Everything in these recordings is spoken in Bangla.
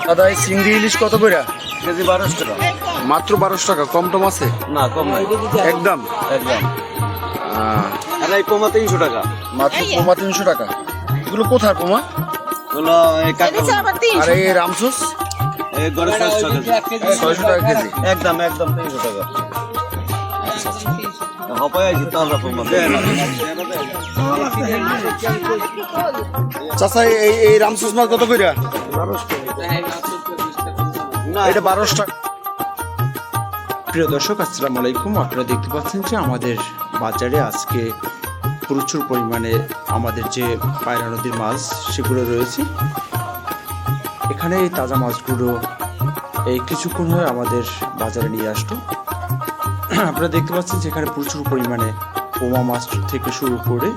দাদা এই চিংড়ি ইলিশ কত করে? কেজি 1200 টাকা। মাত্র 1200 টাকা, কম টম আছে? না কম নাই, একদম একদম। আর এই পোমা 300 টাকা। মাত্র পোমা 300 টাকা। এগুলো কোথার পোমা? হলো এই কাকা আর এই রামসুস এই গড়ে 600 টাকা। 600 টাকা কেজি। একদম একদম 300 টাকা। হপায় আছে তাজা পোমা। চাচা এই রামসুস মাছ কত করে? না এটা 1200 টাকা। প্রিয় দর্শক, আসসালামু আলাইকুম। আপনারা দেখতে পাচ্ছেন যে আমাদের বাজারে আজকে প্রচুর পরিমাণে আমাদের যে পায়রা নদীর মাছ সেগুলো রয়েছে। এখানে এই তাজা মাছগুলো এই কিছুক্ষণ হয়ে আমাদের বাজারে নিয়ে আসলো। আপনারা দেখতে পাচ্ছেন যে এখানে প্রচুর পরিমাণে পোমা মাছ থেকে শুরু করে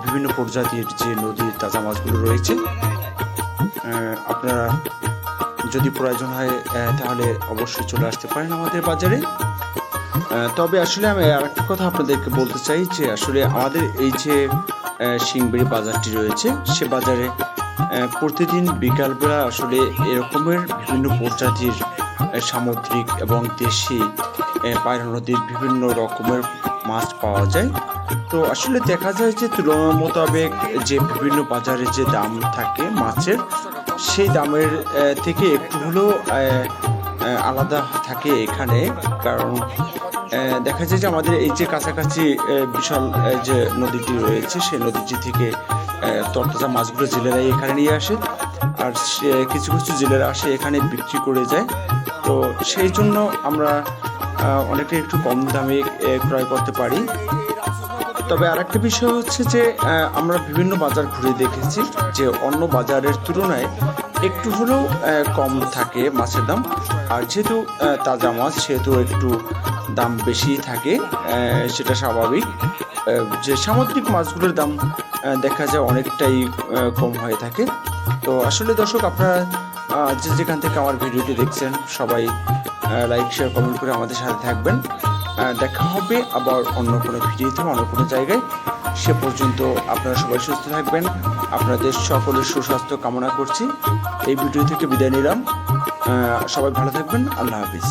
বিভিন্ন প্রজাতির যে নদীর তাজা মাছগুলো রয়েছে। আপনারা যদি প্রয়োজন হয় তাহলে অবশ্যই চলে আসতে পারেন আমাদের বাজারে। তবে আসলে আমি আরেকটা কথা আপনাদেরকে বলতে চাই যে আসলে আমাদের এই যে শিংবেড়ি বাজারটি রয়েছে সে বাজারে প্রতিদিন বিকালবেলা আসলে এরকমের বিভিন্ন প্রজাতির সামুদ্রিক এবং দেশি পায়রা নদীর বিভিন্ন রকমের মাছ পাওয়া যায়। তো আসলে দেখা যায় যে তুলনা মোতাবেক যে বিভিন্ন বাজারে যে দাম থাকে মাছের, সেই দামের থেকে একটু হলেও আলাদা থাকে এখানে। কারণ দেখা যায় যে আমাদের এই যে কাছাকাছি বিশাল যে নদীটি রয়েছে সেই নদীটি থেকে তরতাজা মাছগুলো জেলেরাই এখানে নিয়ে আসে, আর কিছু কিছু জেলেরা আসে এখানে বিক্রি করে যায়। তো সেই জন্য আমরা অনেকটা একটু কম দামে ক্রয় করতে পারি। তবে আরেকটা বিষয় হচ্ছে যে আমরা বিভিন্ন বাজার ঘুরে দেখেছি যে অন্য বাজারের তুলনায় একটু হলেও কম থাকে মাছের দাম। আর যেহেতু তাজা মাছ সেহেতু একটু দাম বেশি থাকে, সেটা স্বাভাবিক। যে সামুদ্রিক মাছগুলোর দাম দেখা যায় অনেকটাই কম হয়ে থাকে। তো আসলে দর্শক, আপনারা যে যেখান থেকে আমার ভিডিওটি দেখছেন সবাই লাইক শেয়ার কমেন্ট করে আমাদের সাথে থাকবেন। দেখা হবে আবার অন্য কোনো ভিডিওতে অন্য কোনো জায়গায়। সে পর্যন্ত আপনারা সবাই সুস্থ থাকবেন। আপনাদের সকলের সুস্বাস্থ্য কামনা করছি। এই ভিডিও থেকে বিদায় নিলাম। সবাই ভালো থাকবেন। আল্লাহ হাফিজ।